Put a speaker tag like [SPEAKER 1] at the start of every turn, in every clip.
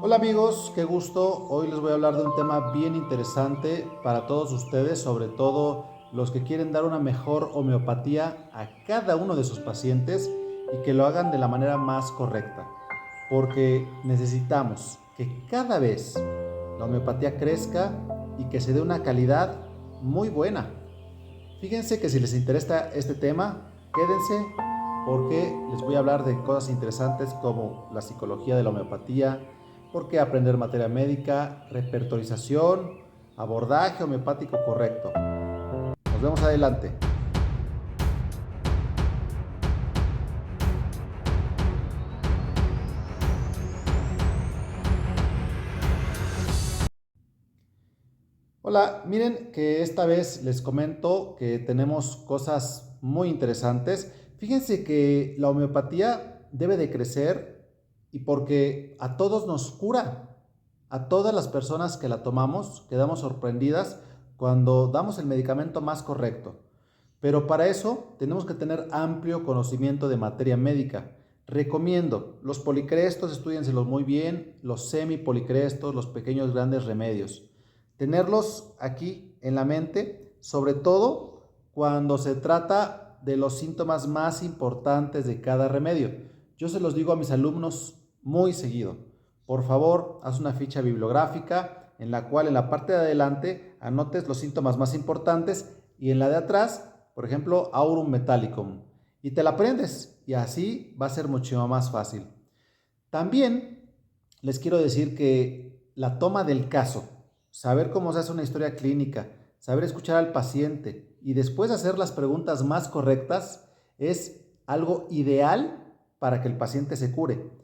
[SPEAKER 1] Hola amigos, qué gusto. Hoy les voy a hablar de un tema bien interesante para todos ustedes, sobre todo los que quieren dar una mejor homeopatía a cada uno de sus pacientes y que lo hagan de la manera más correcta. Porque necesitamos que cada vez la homeopatía crezca y que se dé una calidad muy buena. Fíjense que si les interesa este tema, quédense porque les voy a hablar de cosas interesantes como la psicología de la homeopatía, por qué aprender materia médica, repertorización, abordaje homeopático correcto. Nos vemos adelante. Hola, miren que esta vez les comento que tenemos cosas muy interesantes. Fíjense que la homeopatía debe de crecer y porque a todos nos cura. A todas las personas que la tomamos quedamos sorprendidas cuando damos el medicamento más correcto. Pero para eso tenemos que tener amplio conocimiento de materia médica. Recomiendo los policrestos, estudienselos muy bien, los semipolicrestos, los pequeños grandes remedios. Tenerlos aquí en la mente, sobre todo cuando se trata de los síntomas más importantes de cada remedio. Yo se los digo a mis alumnos muy seguido. Por favor, haz una ficha bibliográfica en la cual en la parte de adelante anotes los síntomas más importantes y en la de atrás, por ejemplo, aurum metallicum. Y te la aprendes y así va a ser mucho más fácil. También les quiero decir que la toma del caso, saber cómo se hace una historia clínica, saber escuchar al paciente y después hacer las preguntas más correctas es algo ideal para que el paciente se cure.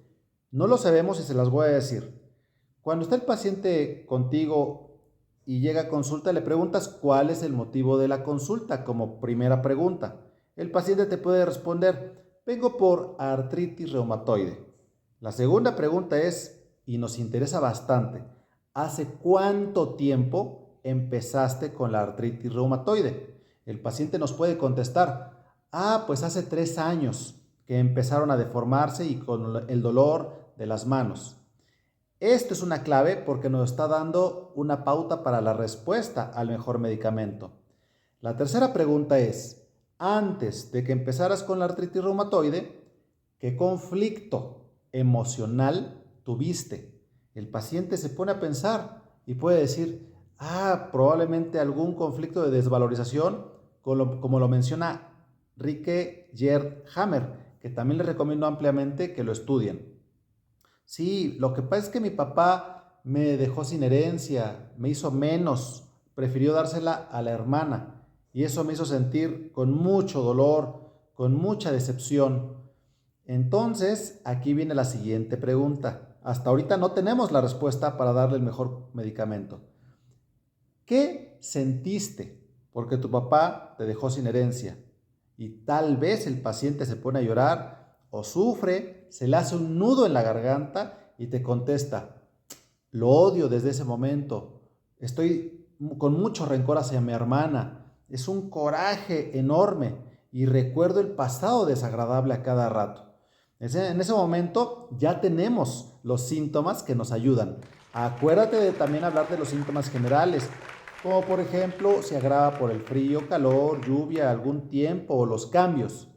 [SPEAKER 1] No lo sabemos y se las voy a decir. Cuando está el paciente contigo y llega a consulta, le preguntas cuál es el motivo de la consulta como primera pregunta. El paciente te puede responder, vengo por artritis reumatoide. La segunda pregunta es, y nos interesa bastante, ¿hace cuánto tiempo empezaste con la artritis reumatoide? El paciente nos puede contestar, pues hace 3 años que empezaron a deformarse y con el dolor de las manos. Esto es una clave porque nos está dando una pauta para la respuesta al mejor medicamento. La tercera pregunta es, antes de que empezaras con la artritis reumatoide, ¿qué conflicto emocional tuviste? El paciente se pone a pensar y puede decir, probablemente algún conflicto de desvalorización, como lo menciona Rike Gerd Hammer, que también les recomiendo ampliamente que lo estudien. Sí, lo que pasa es que mi papá me dejó sin herencia, me hizo menos, prefirió dársela a la hermana y eso me hizo sentir con mucho dolor, con mucha decepción. Entonces, aquí viene la siguiente pregunta. Hasta ahorita no tenemos la respuesta para darle el mejor medicamento. ¿Qué sentiste? Porque tu papá te dejó sin herencia y tal vez el paciente se pone a llorar o sufre, se le hace un nudo en la garganta y te contesta, lo odio desde ese momento, estoy con mucho rencor hacia mi hermana, es un coraje enorme y recuerdo el pasado desagradable a cada rato. En ese momento ya tenemos los síntomas que nos ayudan. Acuérdate de también hablar de los síntomas generales, como por ejemplo se agrava por el frío, calor, lluvia, algún tiempo o los cambios.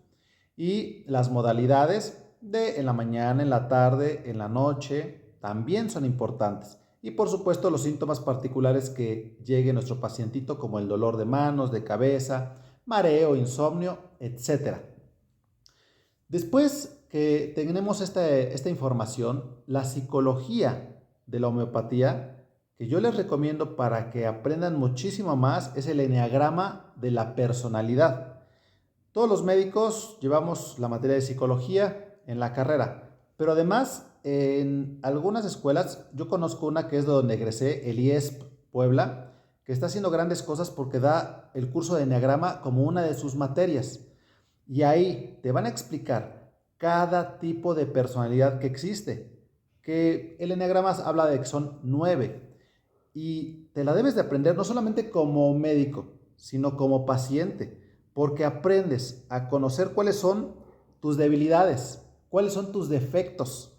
[SPEAKER 1] Y las modalidades de en la mañana, en la tarde, en la noche, también son importantes. Y por supuesto los síntomas particulares que llegue nuestro pacientito, como el dolor de manos, de cabeza, mareo, insomnio, etcétera. Después que tenemos esta información, la psicología de la homeopatía, que yo les recomiendo para que aprendan muchísimo más, es el eneagrama de la personalidad. Todos los médicos llevamos la materia de psicología en la carrera, pero además en algunas escuelas, yo conozco una que es de donde egresé, el IESP Puebla, que está haciendo grandes cosas porque da el curso de eneagrama como una de sus materias. Y ahí te van a explicar cada tipo de personalidad que existe. Que el eneagrama habla de que son 9. Y te la debes de aprender no solamente como médico, sino como paciente. Porque aprendes a conocer cuáles son tus debilidades, cuáles son tus defectos,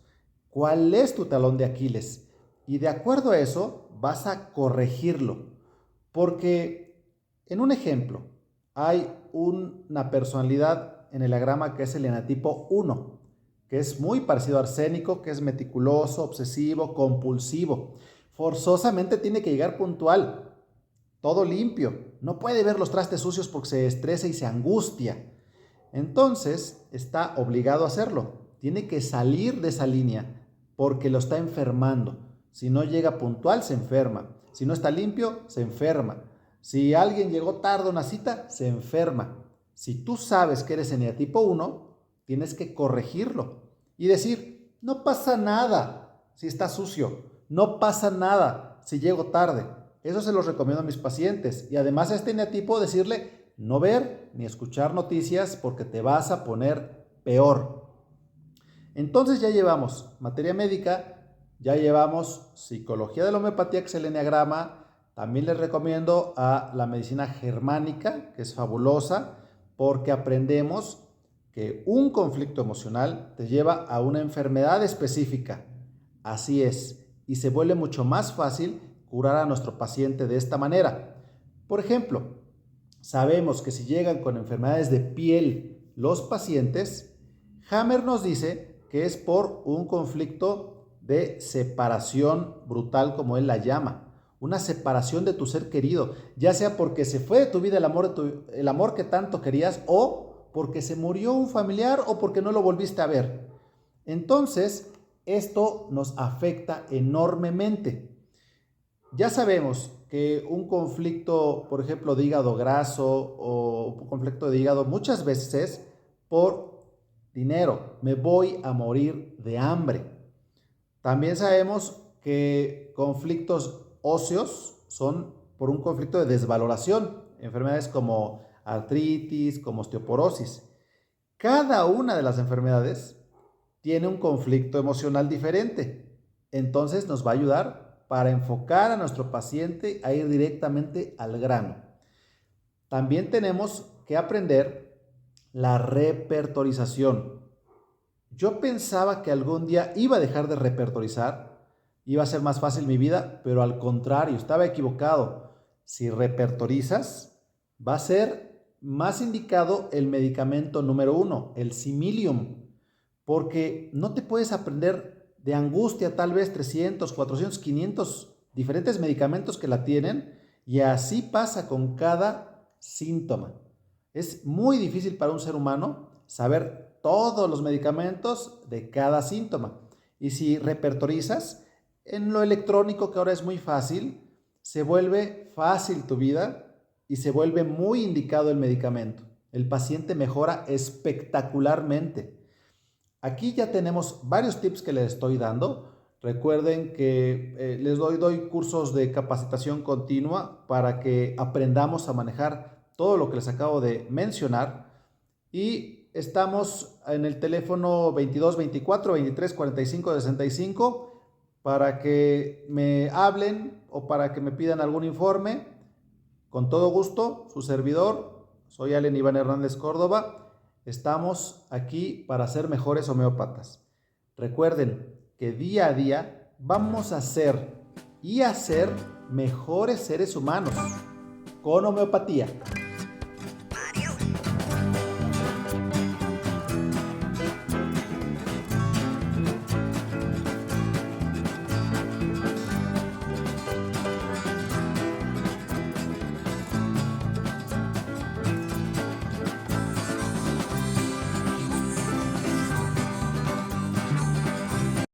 [SPEAKER 1] cuál es tu talón de Aquiles. Y de acuerdo a eso, vas a corregirlo. Porque, en un ejemplo, hay una personalidad en el enneagrama que es el enatipo 1, que es muy parecido a Arsénico, que es meticuloso, obsesivo, compulsivo. Forzosamente tiene que llegar puntual, todo limpio. No puede ver los trastes sucios porque se estresa y se angustia. Entonces, está obligado a hacerlo. Tiene que salir de esa línea porque lo está enfermando. Si no llega puntual, se enferma. Si no está limpio, se enferma. Si alguien llegó tarde a una cita, se enferma. Si tú sabes que eres eneatipo 1, tienes que corregirlo y decir, no pasa nada si está sucio, no pasa nada si llego tarde. Eso se los recomiendo a mis pacientes. Y además a este eneatipo decirle, no ver ni escuchar noticias porque te vas a poner peor. Entonces ya llevamos materia médica, ya llevamos psicología de la homeopatía, que es el enneagrama. También les recomiendo a la medicina germánica, que es fabulosa, porque aprendemos que un conflicto emocional te lleva a una enfermedad específica. Así es, y se vuelve mucho más fácil curar a nuestro paciente de esta manera. Por ejemplo, sabemos que si llegan con enfermedades de piel los pacientes, Hammer nos dice que es por un conflicto de separación brutal, como él la llama. Una separación de tu ser querido, ya sea porque se fue de tu vida el amor que tanto querías, o porque se murió un familiar, o porque no lo volviste a ver. Entonces, esto nos afecta enormemente. Ya sabemos que un conflicto, por ejemplo, de hígado graso o un conflicto de hígado muchas veces es por dinero. Me voy a morir de hambre. También sabemos que conflictos óseos son por un conflicto de desvaloración, enfermedades como artritis, como osteoporosis. Cada una de las enfermedades tiene un conflicto emocional diferente. Entonces nos va a ayudar para enfocar a nuestro paciente a ir directamente al grano. También tenemos que aprender la repertorización. Yo pensaba que algún día iba a dejar de repertorizar, iba a ser más fácil mi vida, pero al contrario, estaba equivocado. Si repertorizas, va a ser más indicado el medicamento número 1, el Similium, porque no te puedes aprender de angustia tal vez 300, 400, 500 diferentes medicamentos que la tienen, y así pasa con cada síntoma. Es muy difícil para un ser humano saber todos los medicamentos de cada síntoma. Y si repertorizas, en lo electrónico, que ahora es muy fácil, se vuelve fácil tu vida y se vuelve muy indicado el medicamento. El paciente mejora espectacularmente. Aquí ya tenemos varios tips que les estoy dando. Recuerden que les doy cursos de capacitación continua para que aprendamos a manejar todo lo que les acabo de mencionar. Y estamos en el teléfono 22 24 23 45 65 para que me hablen o para que me pidan algún informe. Con todo gusto, su servidor, soy Allen Iván Hernández Córdoba. Estamos aquí para ser mejores homeópatas. Recuerden que día a día vamos a ser y a ser mejores seres humanos con homeopatía.